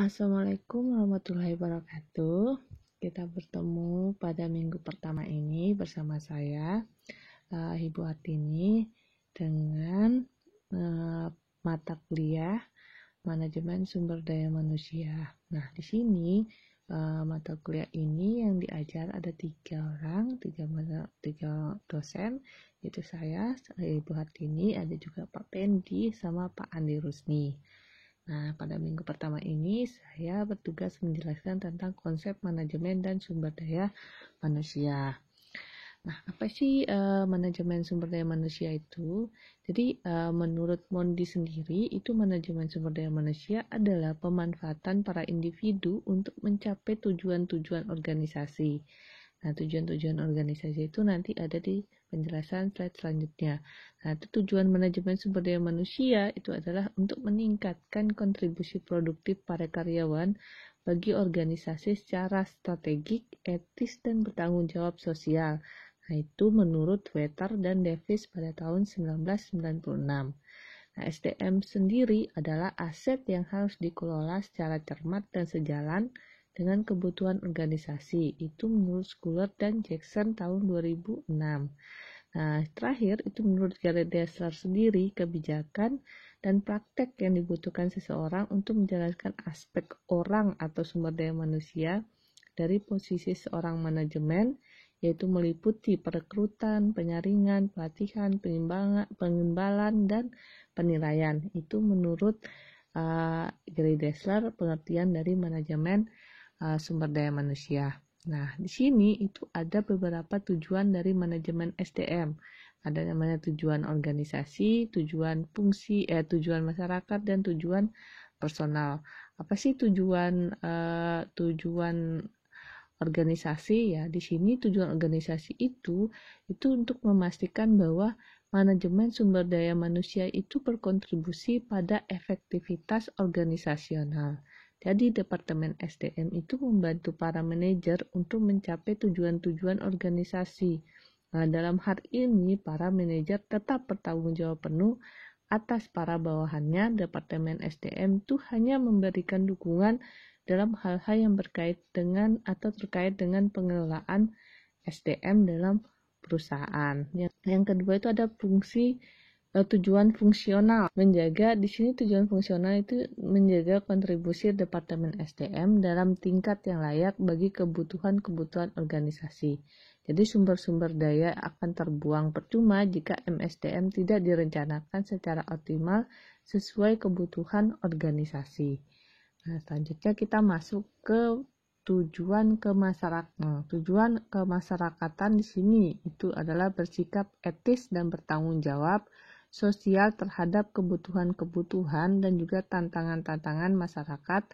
Assalamualaikum warahmatullahi wabarakatuh. Kita bertemu pada minggu pertama ini bersama saya, Ibu Hartini, dengan mata kuliah Manajemen Sumber Daya Manusia. Nah, di sini mata kuliah ini yang diajar ada tiga dosen, yaitu saya, Ibu Hartini, ada juga Pak Pendi, sama Pak Andi Rusni. Nah, pada minggu pertama ini saya bertugas menjelaskan tentang konsep manajemen dan sumber daya manusia. Nah, apa sih manajemen sumber daya manusia itu? Jadi, menurut Mondi sendiri, itu manajemen sumber daya manusia adalah pemanfaatan para individu untuk mencapai tujuan-tujuan organisasi. Nah, tujuan-tujuan organisasi itu nanti ada di penjelasan slide selanjutnya. Nah, tujuan manajemen sumber daya manusia itu adalah untuk meningkatkan kontribusi produktif para karyawan bagi organisasi secara strategik, etis, dan bertanggung jawab sosial. Nah, itu menurut Wetter dan Davis pada tahun 1996. Nah, SDM sendiri adalah aset yang harus dikelola secara cermat dan sejalan dengan kebutuhan organisasi. Itu menurut Schuller dan Jackson tahun 2006. Nah, terakhir itu menurut Gary Dessler sendiri, kebijakan dan praktek yang dibutuhkan seseorang untuk menjalankan aspek orang atau sumber daya manusia dari posisi seorang manajemen, yaitu meliputi perekrutan, penyaringan, pelatihan, pengimbalan, dan penilaian. Itu menurut Gary Dessler pengertian dari manajemen sumber daya manusia. Nah, di sini itu ada beberapa tujuan dari manajemen SDM. Ada namanya tujuan organisasi, tujuan fungsi, tujuan masyarakat, dan tujuan personal. Apa sih tujuan organisasi ya? Di sini tujuan organisasi itu untuk memastikan bahwa manajemen sumber daya manusia itu berkontribusi pada efektivitas organisasional. Jadi Departemen SDM itu membantu para manajer untuk mencapai tujuan-tujuan organisasi. Nah, dalam hal ini para manajer tetap bertanggung jawab penuh atas para bawahannya. Departemen SDM itu hanya memberikan dukungan dalam hal-hal yang terkait dengan pengelolaan SDM dalam perusahaan. Yang kedua itu ada fungsi tujuan fungsional. Di sini tujuan fungsional itu menjaga kontribusi Departemen SDM dalam tingkat yang layak bagi kebutuhan-kebutuhan organisasi. Jadi sumber-sumber daya akan terbuang percuma jika MSDM tidak direncanakan secara optimal sesuai kebutuhan organisasi. Nah, selanjutnya kita masuk ke tujuan kemasyarakatan di sini itu adalah bersikap etis dan bertanggung jawab sosial terhadap kebutuhan-kebutuhan dan juga tantangan-tantangan masyarakat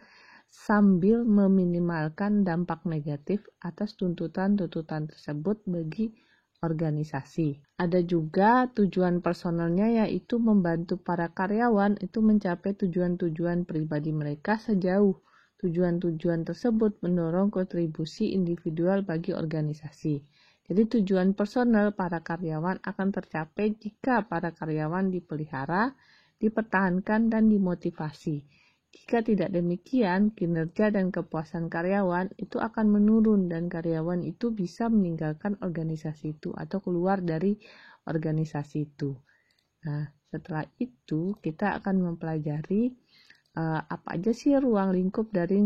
sambil meminimalkan dampak negatif atas tuntutan-tuntutan tersebut bagi organisasi. Ada juga tujuan personalnya, yaitu membantu para karyawan itu mencapai tujuan-tujuan pribadi mereka sejauh tujuan-tujuan tersebut mendorong kontribusi individual bagi organisasi. Jadi tujuan personal para karyawan akan tercapai jika para karyawan dipelihara, dipertahankan, dan dimotivasi. Jika tidak demikian, kinerja dan kepuasan karyawan itu akan menurun dan karyawan itu bisa meninggalkan organisasi itu atau keluar dari organisasi itu. Nah, setelah itu kita akan mempelajari apa aja sih ruang lingkup dari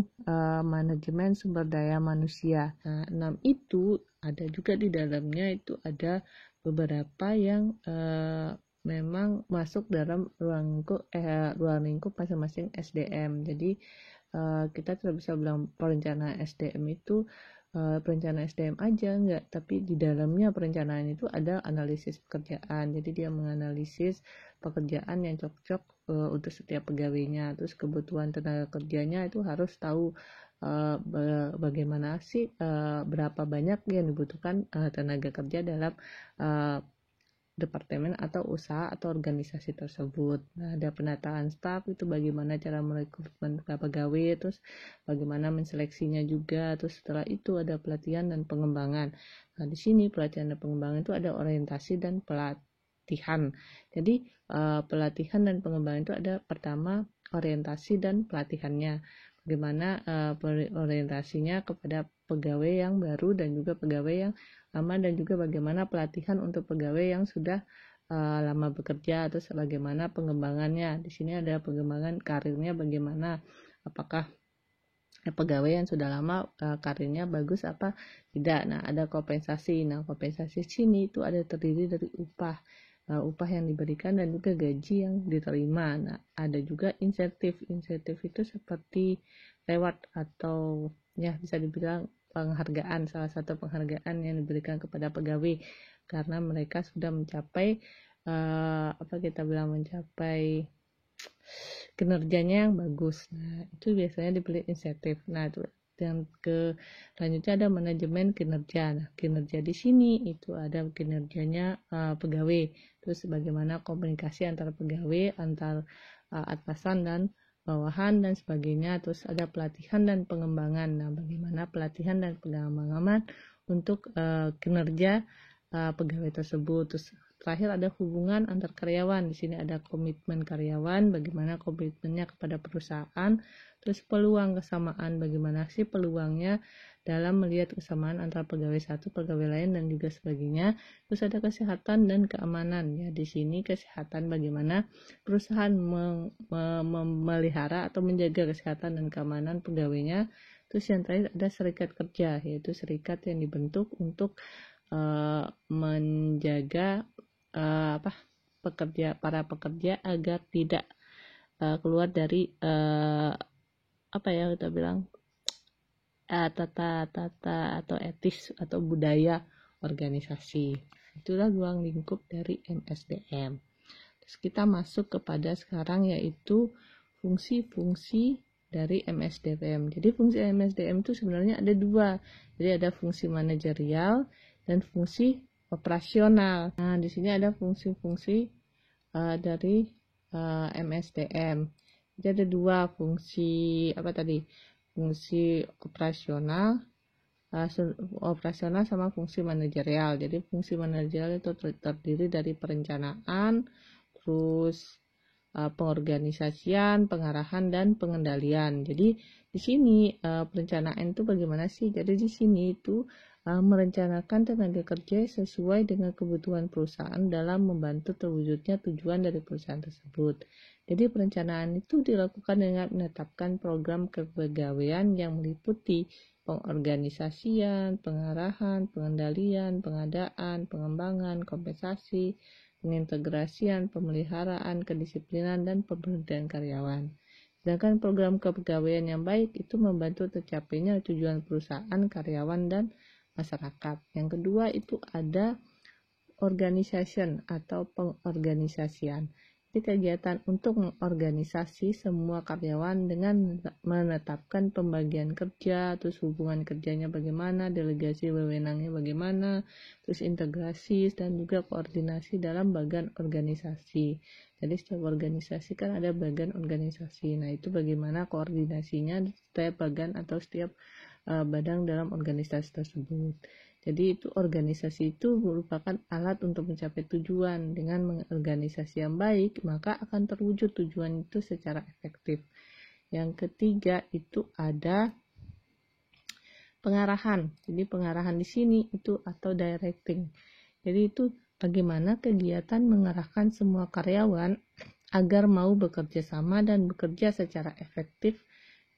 manajemen sumber daya manusia. Nah, 6 itu ada juga di dalamnya itu ada beberapa yang memang masuk dalam ruang lingkup masing-masing SDM. Jadi kita tidak bisa bilang perencanaan SDM itu perencanaan SDM aja enggak, tapi di dalamnya perencanaan itu ada analisis pekerjaan. Jadi dia menganalisis pekerjaan yang cocok untuk setiap pegawainya. Terus kebutuhan tenaga kerjanya itu harus tahu bagaimana sih berapa banyak yang dibutuhkan tenaga kerja dalam departemen atau usaha atau organisasi tersebut. Nah, ada penataan staf itu bagaimana cara merekrutmen pegawai, terus bagaimana menseleksinya juga, terus setelah itu ada pelatihan dan pengembangan. Nah, di sini pelatihan dan pengembangan itu ada orientasi dan pelatihan. Jadi pelatihan dan pengembangan itu ada pertama orientasi dan pelatihannya. bagaimana orientasinya kepada pegawai yang baru dan juga pegawai yang lama, dan juga bagaimana pelatihan untuk pegawai yang sudah lama bekerja, atau bagaimana pengembangannya. Di sini ada pengembangan karirnya bagaimana, apakah pegawai yang sudah lama karirnya bagus apa tidak. Nah, ada kompensasi. Nah, kompensasi sini itu ada terdiri dari upah yang diberikan dan juga gaji yang diterima. Nah, ada juga insentif. Insentif itu seperti reward atau ya bisa dibilang penghargaan, salah satu penghargaan yang diberikan kepada pegawai karena mereka sudah mencapai mencapai kinerjanya yang bagus. Nah, itu biasanya diberi insentif. Nah, itu yang selanjutnya ada manajemen kinerja. Nah, kinerja di sini itu ada kinerjanya pegawai, terus bagaimana komunikasi antara pegawai, antar atasan dan bawahan dan sebagainya. Terus ada pelatihan dan pengembangan. Nah, bagaimana pelatihan dan pengembangan untuk kinerja pegawai tersebut. Terus terakhir ada hubungan antar karyawan. Di sini ada komitmen karyawan, bagaimana komitmennya kepada perusahaan. Terus peluang kesamaan, bagaimana sih peluangnya dalam melihat kesamaan antara pegawai satu pegawai lain dan juga sebagainya. Terus ada kesehatan dan keamanan. Ya, di sini kesehatan, bagaimana perusahaan memelihara atau menjaga kesehatan dan keamanan pegawainya. Terus yang terakhir ada serikat kerja, yaitu serikat yang dibentuk untuk menjaga para pekerja agar tidak keluar dari tata atau etis atau budaya organisasi. Itulah ruang lingkup dari MSDM. Terus kita masuk kepada sekarang, yaitu fungsi-fungsi dari MSDM. Jadi fungsi MSDM itu sebenarnya ada dua. Jadi ada fungsi manajerial dan fungsi operasional. Nah, di sini ada fungsi-fungsi dari MSDM. Jadi ada dua fungsi fungsi operasional sama fungsi manajerial. Jadi fungsi manajerial itu terdiri dari perencanaan, terus pengorganisasian, pengarahan dan pengendalian. Jadi di sini perencanaan itu bagaimana sih? Jadi di sini itu merencanakan tenaga kerja sesuai dengan kebutuhan perusahaan dalam membantu terwujudnya tujuan dari perusahaan tersebut. Jadi perencanaan itu dilakukan dengan menetapkan program kepegawaian yang meliputi pengorganisasian, pengarahan, pengendalian, pengadaan, pengembangan, kompensasi, pengintegrasian, pemeliharaan, kedisiplinan, dan pemberdayaan karyawan. Sedangkan program kepegawaian yang baik itu membantu tercapainya tujuan perusahaan, karyawan, dan masyarakat. Yang kedua itu ada organization atau pengorganisasian. Jadi kegiatan untuk mengorganisasi semua karyawan dengan menetapkan pembagian kerja, terus hubungan kerjanya bagaimana, delegasi wewenangnya bagaimana, terus integrasi dan juga koordinasi dalam bagian organisasi. Jadi setiap organisasi kan ada bagian organisasi. Nah, itu bagaimana koordinasinya setiap bagian atau setiap badan dalam organisasi tersebut. Jadi itu organisasi itu merupakan alat untuk mencapai tujuan. Dengan mengorganisasi yang baik, maka akan terwujud tujuan itu secara efektif. Yang ketiga itu ada pengarahan. Jadi pengarahan di sini itu atau directing. Jadi itu bagaimana kegiatan mengarahkan semua karyawan agar mau bekerja sama dan bekerja secara efektif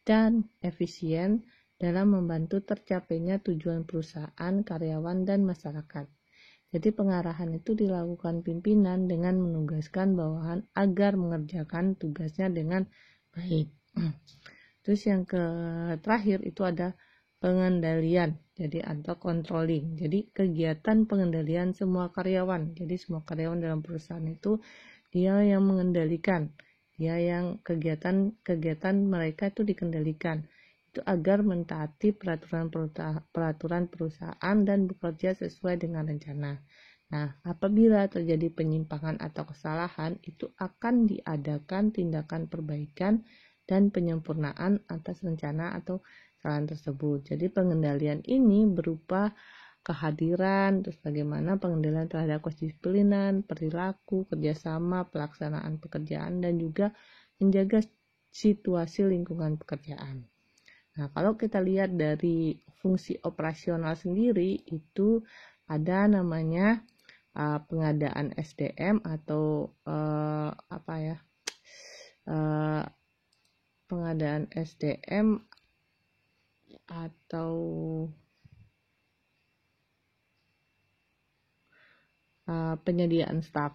dan efisien dalam membantu tercapainya tujuan perusahaan, karyawan, dan masyarakat. Jadi pengarahan itu dilakukan pimpinan dengan menugaskan bawahan agar mengerjakan tugasnya dengan baik. Terus yang terakhir itu ada pengendalian, jadi atau controlling. Jadi kegiatan pengendalian semua karyawan. Jadi semua karyawan dalam perusahaan itu dia yang mengendalikan, dia yang kegiatan mereka itu dikendalikan. Itu agar mentaati peraturan perusahaan dan bekerja sesuai dengan rencana. Nah, apabila terjadi penyimpangan atau kesalahan, itu akan diadakan tindakan perbaikan dan penyempurnaan atas rencana atau kesalahan tersebut. Jadi pengendalian ini berupa kehadiran, terus bagaimana pengendalian terhadap kedisiplinan, perilaku, kerjasama, pelaksanaan pekerjaan, dan juga menjaga situasi lingkungan pekerjaan. Nah, kalau kita lihat dari fungsi operasional sendiri itu ada namanya pengadaan SDM atau pengadaan SDM atau penyediaan staf.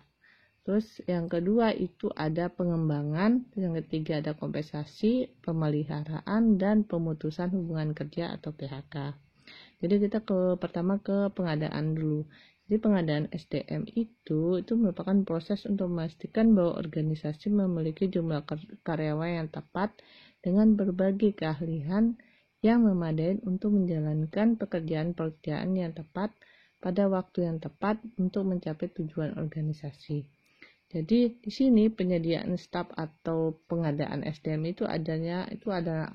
Terus yang kedua itu ada pengembangan, yang ketiga ada kompensasi, pemeliharaan, dan pemutusan hubungan kerja atau PHK. Jadi kita pertama ke pengadaan dulu. Jadi pengadaan SDM itu merupakan proses untuk memastikan bahwa organisasi memiliki jumlah karyawan yang tepat dengan berbagai keahlian yang memadai untuk menjalankan pekerjaan-pekerjaan yang tepat pada waktu yang tepat untuk mencapai tujuan organisasi. Jadi di sini penyediaan staf atau pengadaan SDM itu ada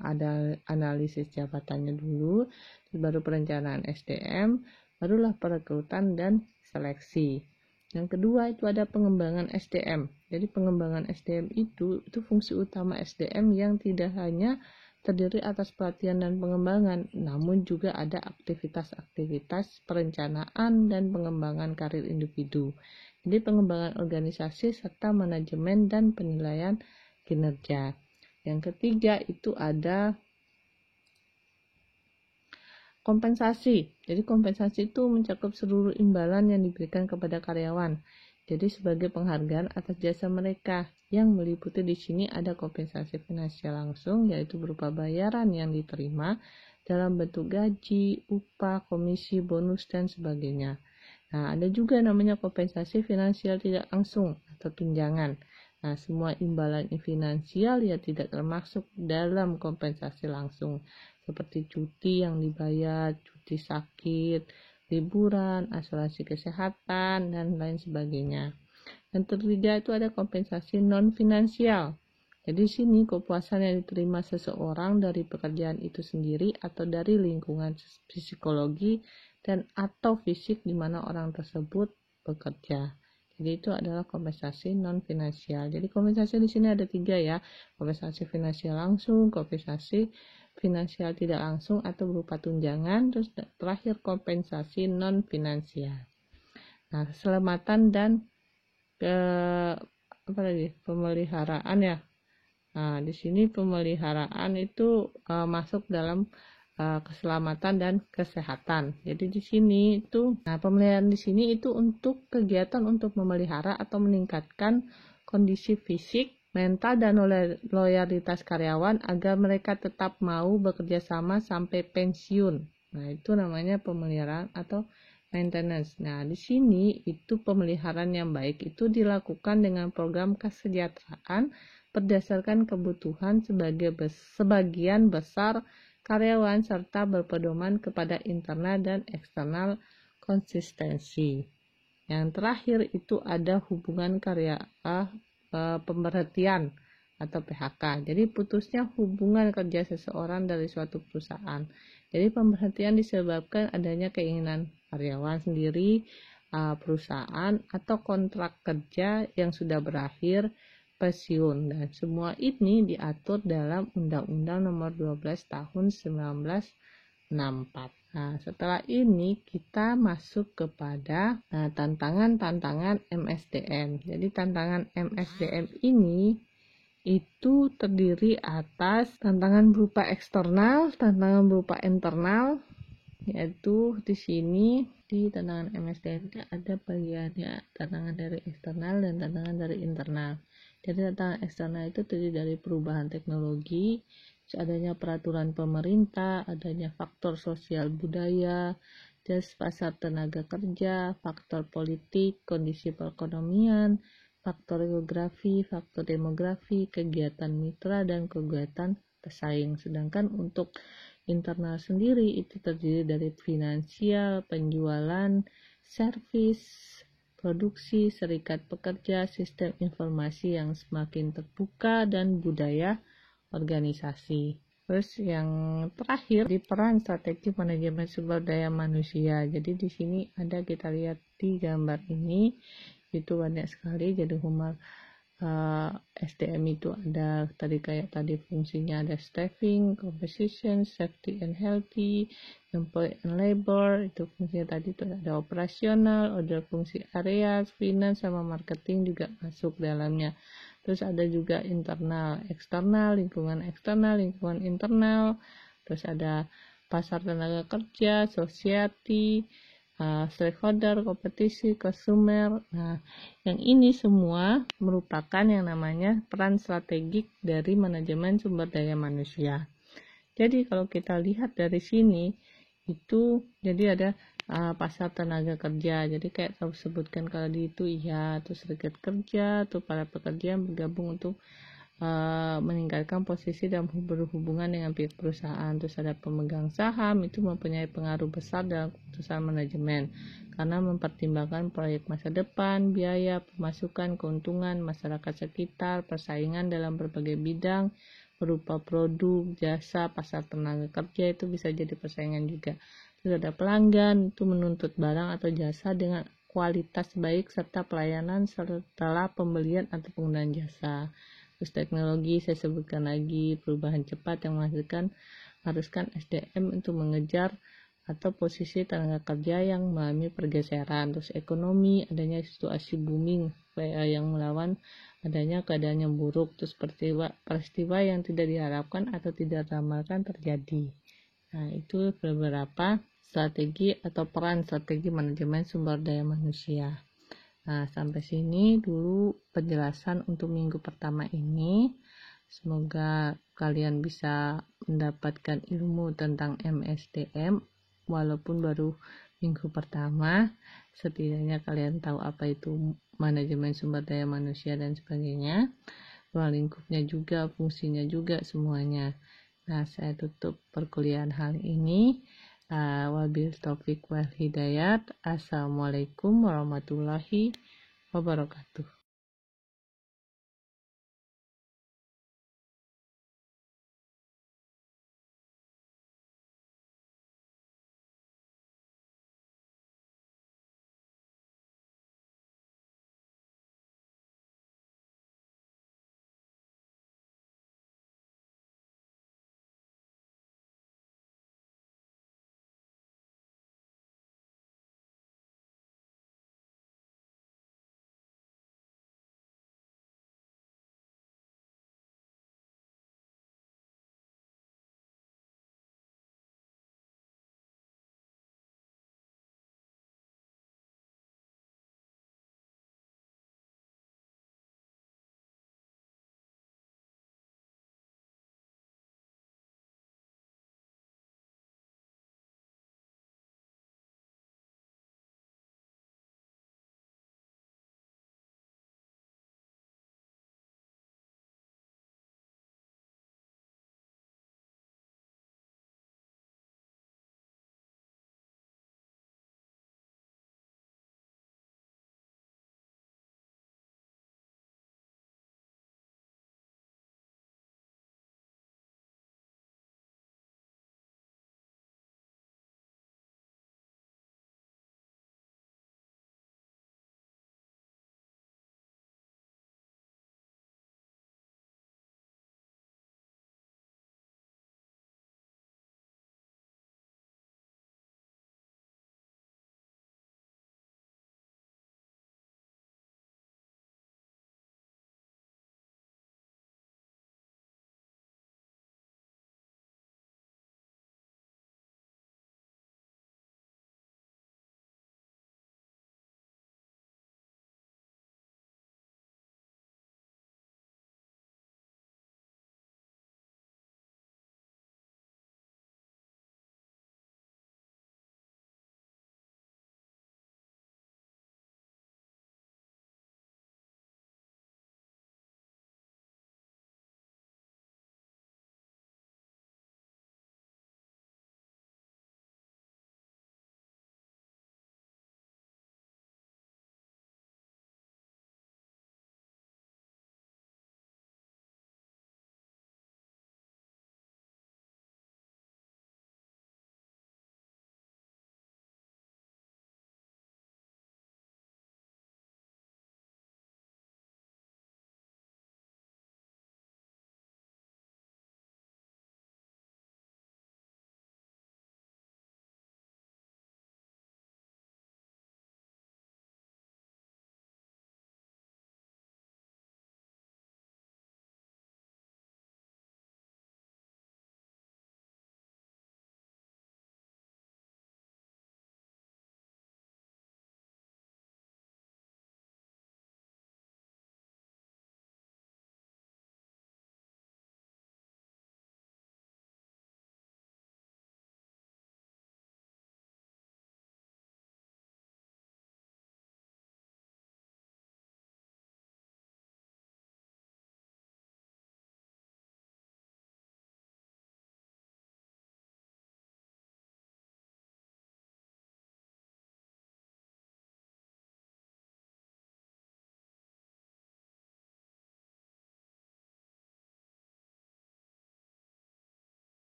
analisis jabatannya dulu, baru perencanaan SDM, barulah perekrutan dan seleksi. Yang kedua itu ada pengembangan SDM. Jadi pengembangan SDM itu fungsi utama SDM yang tidak hanya terdiri atas pelatihan dan pengembangan, namun juga ada aktivitas-aktivitas perencanaan dan pengembangan karir individu. Jadi pengembangan organisasi serta manajemen dan penilaian kinerja. Yang ketiga itu ada kompensasi. Jadi kompensasi itu mencakup seluruh imbalan yang diberikan kepada karyawan. Jadi sebagai penghargaan atas jasa mereka, yang meliputi di sini ada kompensasi finansial langsung, yaitu berupa bayaran yang diterima dalam bentuk gaji, upah, komisi, bonus, dan sebagainya. Nah, ada juga namanya kompensasi finansial tidak langsung atau tunjangan. Nah, semua imbalan finansial ya tidak termasuk dalam kompensasi langsung, seperti cuti yang dibayar, cuti sakit, liburan, asuransi kesehatan, dan lain sebagainya. Yang ketiga itu ada kompensasi non-finansial. Jadi sini kepuasan yang diterima seseorang dari pekerjaan itu sendiri atau dari lingkungan psikologi dan atau fisik di mana orang tersebut bekerja. Jadi itu adalah kompensasi non finansial. Jadi kompensasi di sini ada 3 ya, kompensasi finansial langsung, kompensasi finansial tidak langsung atau berupa tunjangan, terus terakhir kompensasi non finansial. Nah, keselamatan dan pemeliharaan ya. Nah, di sini pemeliharaan itu masuk dalam keselamatan dan kesehatan. Jadi di sini itu, pemeliharaan di sini itu untuk kegiatan untuk memelihara atau meningkatkan kondisi fisik, mental, dan loyalitas karyawan agar mereka tetap mau bekerja sama sampai pensiun. Nah, itu namanya pemeliharaan atau maintenance. Nah, di sini itu pemeliharaan yang baik itu dilakukan dengan program kesejahteraan berdasarkan kebutuhan sebagian besar karyawan serta berpedoman kepada internal dan eksternal konsistensi. Yang terakhir itu ada hubungan pemberhentian atau PHK. Jadi putusnya hubungan kerja seseorang dari suatu perusahaan. Jadi pemberhentian disebabkan adanya keinginan karyawan sendiri, perusahaan, atau kontrak kerja yang sudah berakhir, pensiun, dan semua ini diatur dalam Undang-Undang Nomor 12 Tahun 1964. Nah, setelah ini kita masuk kepada tantangan-tantangan MSDM. Jadi tantangan MSDM ini itu terdiri atas tantangan berupa eksternal, tantangan berupa internal, yaitu di sini di tantangan MSDM ada bagiannya tantangan dari eksternal dan tantangan dari internal. Jadi tantangan eksternal itu terdiri dari perubahan teknologi, adanya peraturan pemerintah, adanya faktor sosial budaya, pasar tenaga kerja, faktor politik, kondisi perekonomian, faktor geografi, faktor demografi, kegiatan mitra, dan kegiatan pesaing. Sedangkan untuk internal sendiri itu terdiri dari finansial, penjualan, servis, produksi, serikat pekerja, sistem informasi yang semakin terbuka, dan budaya organisasi. Terus yang terakhir di peran strategi manajemen sumber daya manusia. Jadi di sini ada kita lihat di gambar ini itu banyak sekali. Jadi SDM itu ada tadi fungsinya ada staffing, composition, safety and healthy, employee and labor, itu fungsinya tadi itu ada operasional, ada fungsi area, finance sama marketing juga masuk dalamnya. Terus ada juga internal, eksternal, lingkungan internal, terus ada pasar tenaga kerja, society, stakeholder, kompetisi, consumer. Nah, yang ini semua merupakan yang namanya peran strategik dari manajemen sumber daya manusia. Jadi kalau kita lihat dari sini itu jadi ada pasar tenaga kerja. Jadi kayak saya sebutkan kalau di itu terus serikat kerja, tuh para pekerja yang bergabung untuk meningkatkan posisi dan berhubungan dengan pihak perusahaan. Terus ada pemegang saham, itu mempunyai pengaruh besar dalam keputusan manajemen karena mempertimbangkan proyek masa depan, biaya, pemasukan, keuntungan masyarakat sekitar, persaingan dalam berbagai bidang berupa produk, jasa, pasar tenaga kerja itu bisa jadi persaingan juga. Terus ada pelanggan, itu menuntut barang atau jasa dengan kualitas baik serta pelayanan setelah pembelian atau penggunaan jasa. Terus teknologi saya sebutkan lagi, perubahan cepat yang haruskan SDM untuk mengejar atau posisi tenaga kerja yang mengalami pergeseran. Terus ekonomi, adanya situasi booming yang melawan adanya keadaan yang buruk, terus peristiwa yang tidak diharapkan atau tidak diramalkan terjadi. Nah, itu beberapa strategi atau peran strategi manajemen sumber daya manusia. Nah, sampai sini dulu penjelasan untuk minggu pertama ini. Semoga kalian bisa mendapatkan ilmu tentang MSDM walaupun baru minggu pertama. Setidaknya kalian tahu apa itu manajemen sumber daya manusia dan sebagainya. Ruang lingkupnya juga, fungsinya juga semuanya. Nah, saya tutup perkuliahan hari ini. Wabil taufik wal hidayat. Assalamualaikum warahmatullahi wabarakatuh.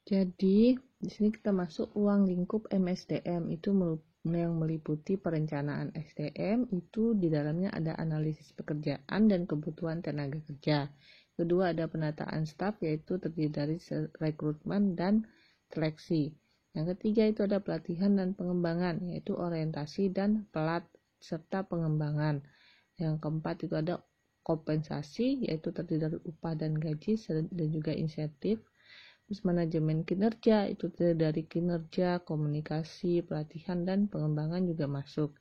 Jadi di sini kita masuk ruang lingkup MSDM itu yang meliputi perencanaan SDM, itu di dalamnya ada analisis pekerjaan dan kebutuhan tenaga kerja. Kedua ada penataan staf, yaitu terdiri dari rekrutmen dan seleksi. Yang ketiga itu ada pelatihan dan pengembangan, yaitu orientasi dan serta pengembangan. Yang keempat itu ada kompensasi, yaitu terdiri dari upah dan gaji dan juga insentif. Terus manajemen kinerja itu dari kinerja, komunikasi, pelatihan, dan pengembangan juga masuk.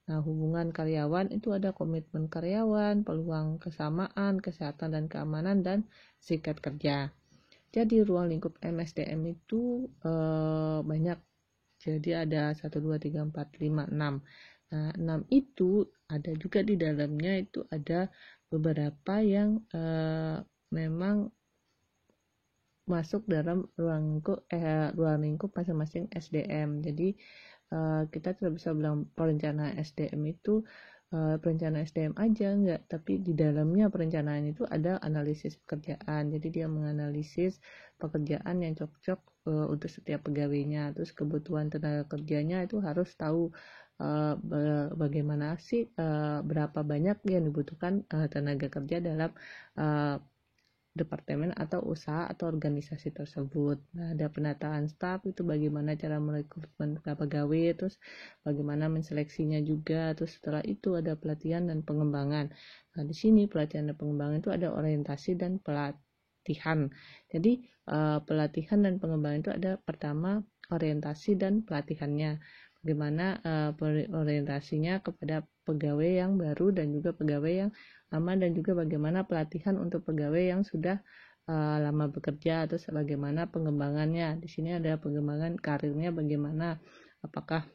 Nah, hubungan karyawan itu ada komitmen karyawan, peluang kesamaan, kesehatan dan keamanan, dan serikat kerja. Jadi ruang lingkup MSDM itu banyak. Jadi ada 1, 2, 3, 4, 5, 6. Nah, 6 itu ada juga di dalamnya itu ada beberapa yang memang masuk dalam ruang lingkup masing-masing SDM. Jadi kita tidak bisa bilang perencanaan SDM itu perencanaan SDM aja, enggak, tapi di dalamnya perencanaan itu ada analisis pekerjaan. Jadi dia menganalisis pekerjaan yang cocok untuk setiap pegawainya. Terus kebutuhan tenaga kerjanya itu harus tahu bagaimana sih berapa banyak yang dibutuhkan tenaga kerja dalam departemen atau usaha atau organisasi tersebut. Nah, ada penataan staf, itu bagaimana cara merekrutmen pegawai, terus bagaimana menseleksinya juga, terus setelah itu ada pelatihan dan pengembangan. Nah, di sini pelatihan dan pengembangan itu ada orientasi dan pelatihan. Jadi pelatihan dan pengembangan itu ada pertama orientasi dan pelatihannya. Bagaimana orientasinya kepada pegawai yang baru dan juga pegawai yang lama, dan juga bagaimana pelatihan untuk pegawai yang sudah lama bekerja, terus bagaimana pengembangannya. Di sini ada pengembangan karirnya bagaimana, apakah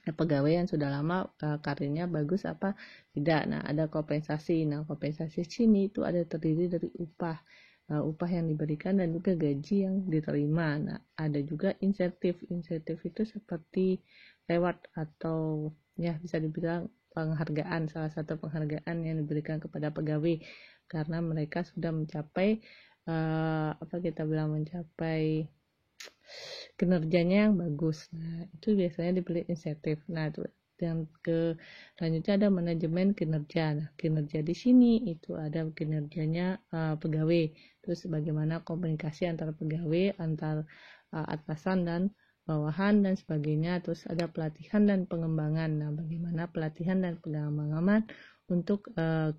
pegawai yang sudah lama karirnya bagus apa tidak. Nah, ada kompensasi. Nah, kompensasi sini itu ada terdiri dari upah yang diberikan dan juga gaji yang diterima. Nah, ada juga insentif. Insentif itu seperti reward atau ya bisa dibilang penghargaan, salah satu penghargaan yang diberikan kepada pegawai karena mereka sudah mencapai mencapai kinerjanya yang bagus. Nah, itu biasanya diberi insentif. Nah, itu yang selanjutnya ada manajemen kinerja. Nah, kinerja di sini itu ada kinerjanya pegawai. Terus bagaimana komunikasi antara pegawai, antar atasan dan bawahan dan sebagainya. Terus ada pelatihan dan pengembangan. Nah, bagaimana pelatihan dan pengembangan untuk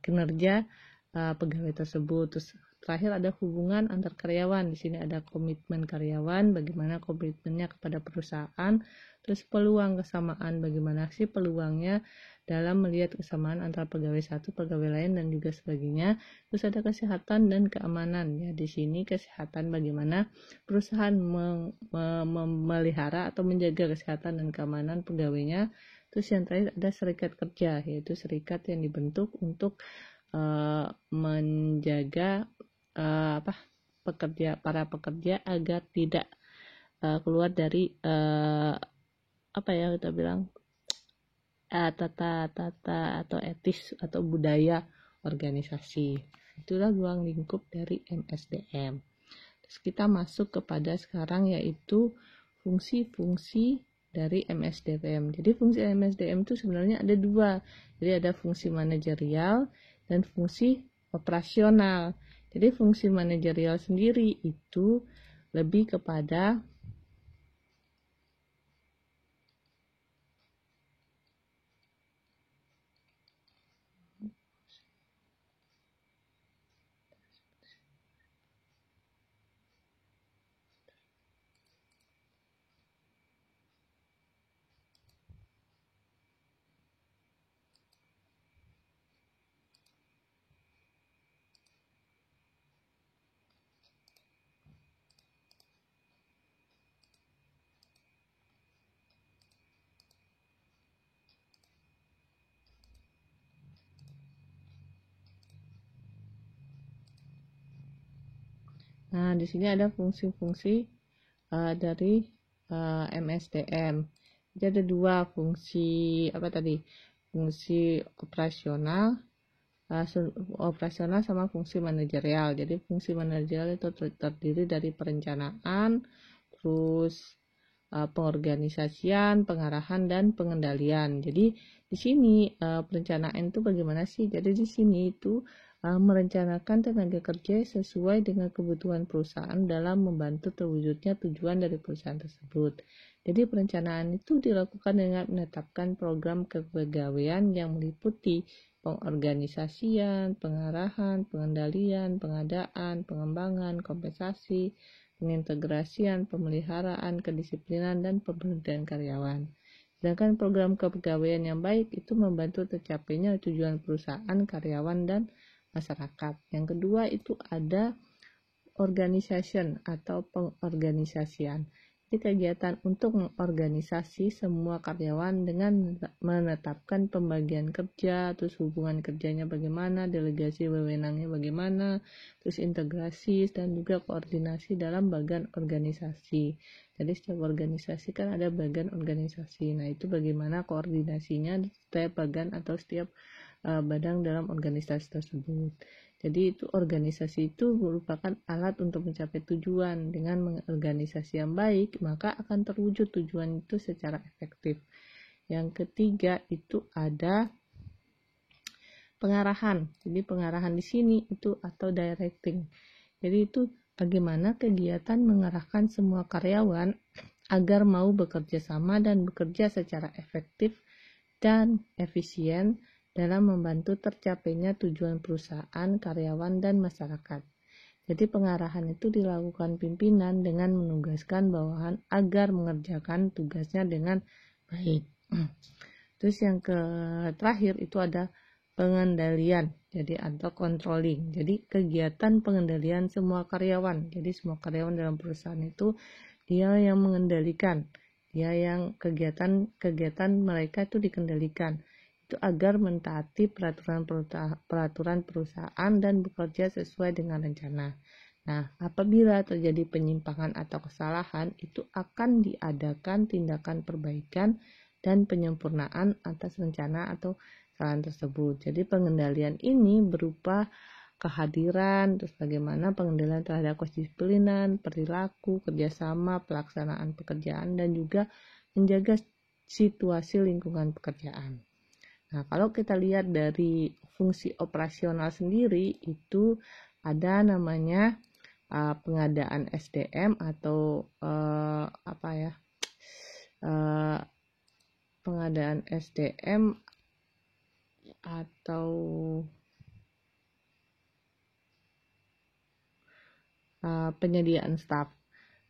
kinerja pegawai tersebut. Terus terakhir ada hubungan antar karyawan. Di sini ada komitmen karyawan, bagaimana komitmennya kepada perusahaan. Terus peluang kesamaan, bagaimana sih peluangnya dalam melihat kesamaan antara pegawai satu pegawai lain dan juga sebagainya. Terus ada kesehatan dan keamanan. Ya, di sini kesehatan, bagaimana perusahaan memelihara atau menjaga kesehatan dan keamanan pegawainya. Terus yang terakhir ada serikat kerja, yaitu serikat yang dibentuk untuk menjaga para pekerja agar tidak keluar dari kita bilang tata atau etis atau budaya organisasi. Itulah ruang lingkup dari MSDM. Terus kita masuk kepada sekarang yaitu fungsi-fungsi dari MSDM. Jadi fungsi MSDM itu sebenarnya ada dua. Jadi ada fungsi manajerial dan fungsi operasional. Jadi fungsi manajerial sendiri itu lebih kepada Nah, di sini ada fungsi-fungsi dari MSDM. Jadi ada dua fungsi fungsi operasional operasional sama fungsi manajerial. Jadi fungsi manajerial itu terdiri dari perencanaan, terus pengorganisasian, pengarahan, dan pengendalian. Jadi di sini perencanaan itu bagaimana sih? Jadi di sini itu merencanakan tenaga kerja sesuai dengan kebutuhan perusahaan dalam membantu terwujudnya tujuan dari perusahaan tersebut. Jadi perencanaan itu dilakukan dengan menetapkan program kepegawaian yang meliputi pengorganisasian, pengarahan, pengendalian, pengadaan, pengembangan, kompensasi, pengintegrasian, pemeliharaan, kedisiplinan, dan pemberhentian karyawan. Sedangkan program kepegawaian yang baik itu membantu tercapainya tujuan perusahaan, karyawan, dan masyarakat. Yang kedua itu ada organization atau pengorganisasian. Jadi kegiatan untuk mengorganisasi semua karyawan dengan menetapkan pembagian kerja, terus hubungan kerjanya bagaimana, delegasi wewenangnya bagaimana, terus integrasi dan juga koordinasi dalam bagian organisasi. Jadi setiap organisasi kan ada bagian organisasi. Nah, itu bagaimana koordinasinya setiap bagian atau setiap badan dalam organisasi tersebut. Jadi itu organisasi itu merupakan alat untuk mencapai tujuan. Dengan mengorganisasi yang baik, maka akan terwujud tujuan itu secara efektif. Yang ketiga itu ada pengarahan. Jadi pengarahan di sini itu atau directing. Jadi itu bagaimana kegiatan mengarahkan semua karyawan agar mau bekerja sama dan bekerja secara efektif dan efisien dalam membantu tercapainya tujuan perusahaan, karyawan, dan masyarakat. Jadi pengarahan itu dilakukan pimpinan dengan menugaskan bawahan agar mengerjakan tugasnya dengan baik. Terus yang terakhir itu ada pengendalian, jadi atau controlling. Jadi kegiatan pengendalian semua karyawan. Jadi semua karyawan dalam perusahaan itu dia yang mengendalikan, dia yang kegiatan mereka itu dikendalikan. Itu agar mentaati peraturan perusahaan dan bekerja sesuai dengan rencana. Nah, apabila terjadi penyimpangan atau kesalahan, itu akan diadakan tindakan perbaikan dan penyempurnaan atas rencana atau kesalahan tersebut. Jadi pengendalian ini berupa kehadiran, terus bagaimana pengendalian terhadap kedisiplinan, perilaku, kerjasama, pelaksanaan pekerjaan, dan juga menjaga situasi lingkungan pekerjaan. Nah, kalau kita lihat dari fungsi operasional sendiri itu ada namanya pengadaan SDM atau pengadaan SDM atau penyediaan staf.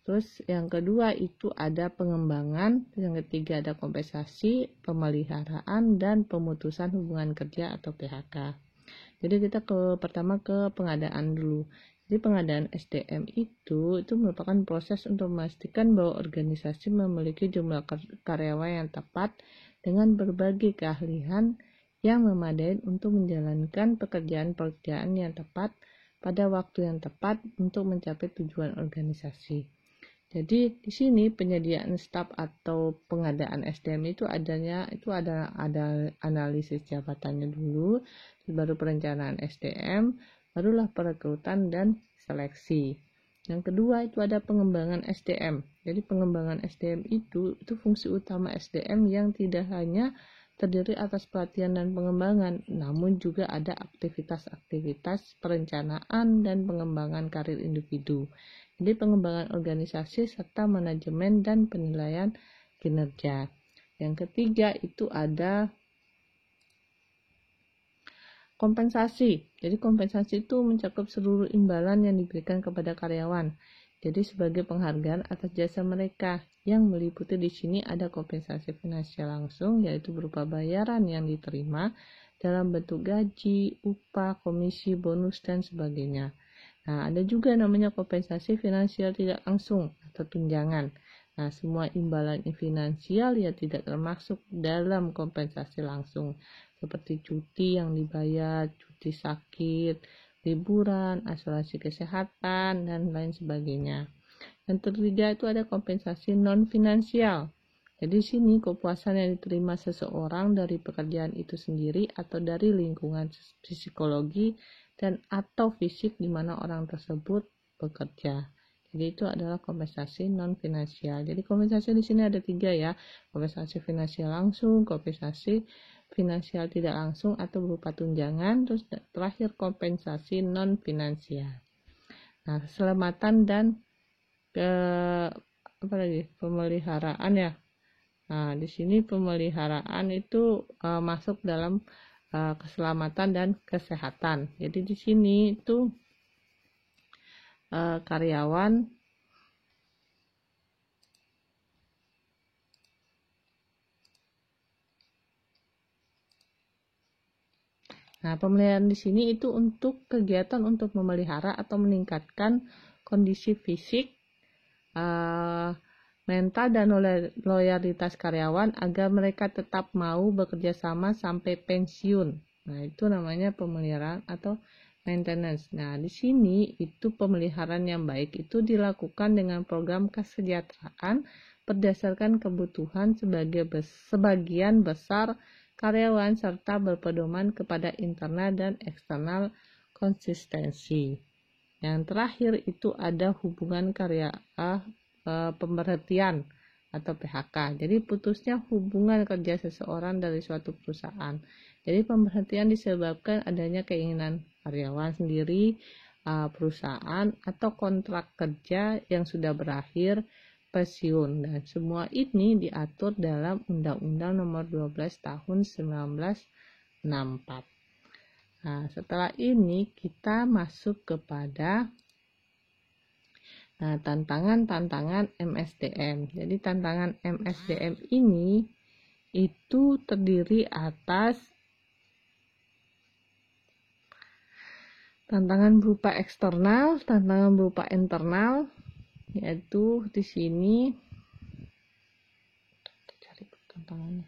Terus yang kedua itu ada pengembangan, yang ketiga ada kompensasi, pemeliharaan, dan pemutusan hubungan kerja atau PHK. Jadi kita pertama ke pengadaan dulu. Jadi pengadaan SDM itu merupakan proses untuk memastikan bahwa organisasi memiliki jumlah karyawan yang tepat dengan berbagai keahlian yang memadai untuk menjalankan pekerjaan-pekerjaan yang tepat pada waktu yang tepat untuk mencapai tujuan organisasi. Jadi di sini penyediaan staf atau pengadaan SDM itu ada analisis jabatannya dulu, baru perencanaan SDM, barulah perekrutan dan seleksi. Yang kedua itu ada pengembangan SDM. Jadi pengembangan SDM itu fungsi utama SDM yang tidak hanya terdiri atas pelatihan dan pengembangan, namun juga ada aktivitas-aktivitas perencanaan dan pengembangan karir individu. Jadi pengembangan organisasi serta manajemen dan penilaian kinerja. Yang ketiga itu ada kompensasi. Jadi kompensasi itu mencakup seluruh imbalan yang diberikan kepada karyawan. Jadi sebagai penghargaan atas jasa mereka, yang meliputi di sini ada kompensasi finansial langsung, yaitu berupa bayaran yang diterima dalam bentuk gaji, upah, komisi, bonus, dan sebagainya. Nah, ada juga namanya kompensasi finansial tidak langsung atau tunjangan. Nah, semua imbalan finansial ya tidak termasuk dalam kompensasi langsung, seperti cuti yang dibayar, cuti sakit, liburan, asuransi kesehatan, dan lain sebagainya. Yang ketiga itu ada kompensasi non-finansial. Jadi di sini kepuasan yang diterima seseorang dari pekerjaan itu sendiri atau dari lingkungan psikologi dan atau fisik di mana orang tersebut bekerja. Jadi itu adalah kompensasi non finansial. Jadi kompensasi di sini ada 3 ya, kompensasi finansial langsung, kompensasi finansial tidak langsung atau berupa tunjangan, terus terakhir kompensasi non finansial. Nah, keselamatan dan pemeliharaan ya. Nah, di sini pemeliharaan itu masuk dalam keselamatan dan kesehatan. Jadi di sini itu karyawan Nah, pemeliharaan di sini itu untuk kegiatan untuk memelihara atau meningkatkan kondisi fisik, mental dan loyalitas karyawan agar mereka tetap mau bekerja sama sampai pensiun. Nah, itu namanya pemeliharaan atau maintenance. Nah, di sini itu pemeliharaan yang baik itu dilakukan dengan program kesejahteraan berdasarkan kebutuhan sebagian besar karyawan serta berpedoman kepada internal dan eksternal konsistensi. Yang terakhir itu ada hubungan pemberhentian atau PHK. Jadi putusnya hubungan kerja seseorang dari suatu perusahaan. Jadi pemberhentian disebabkan adanya keinginan karyawan sendiri, perusahaan atau kontrak kerja yang sudah berakhir, pensiun, dan semua ini diatur dalam Undang-Undang Nomor 12 Tahun 1964. Nah, setelah ini kita masuk kepada tantangan-tantangan MSDM. Jadi tantangan MSDM ini itu terdiri atas tantangan berupa eksternal, tantangan berupa internal, yaitu di sini cari tantangannya.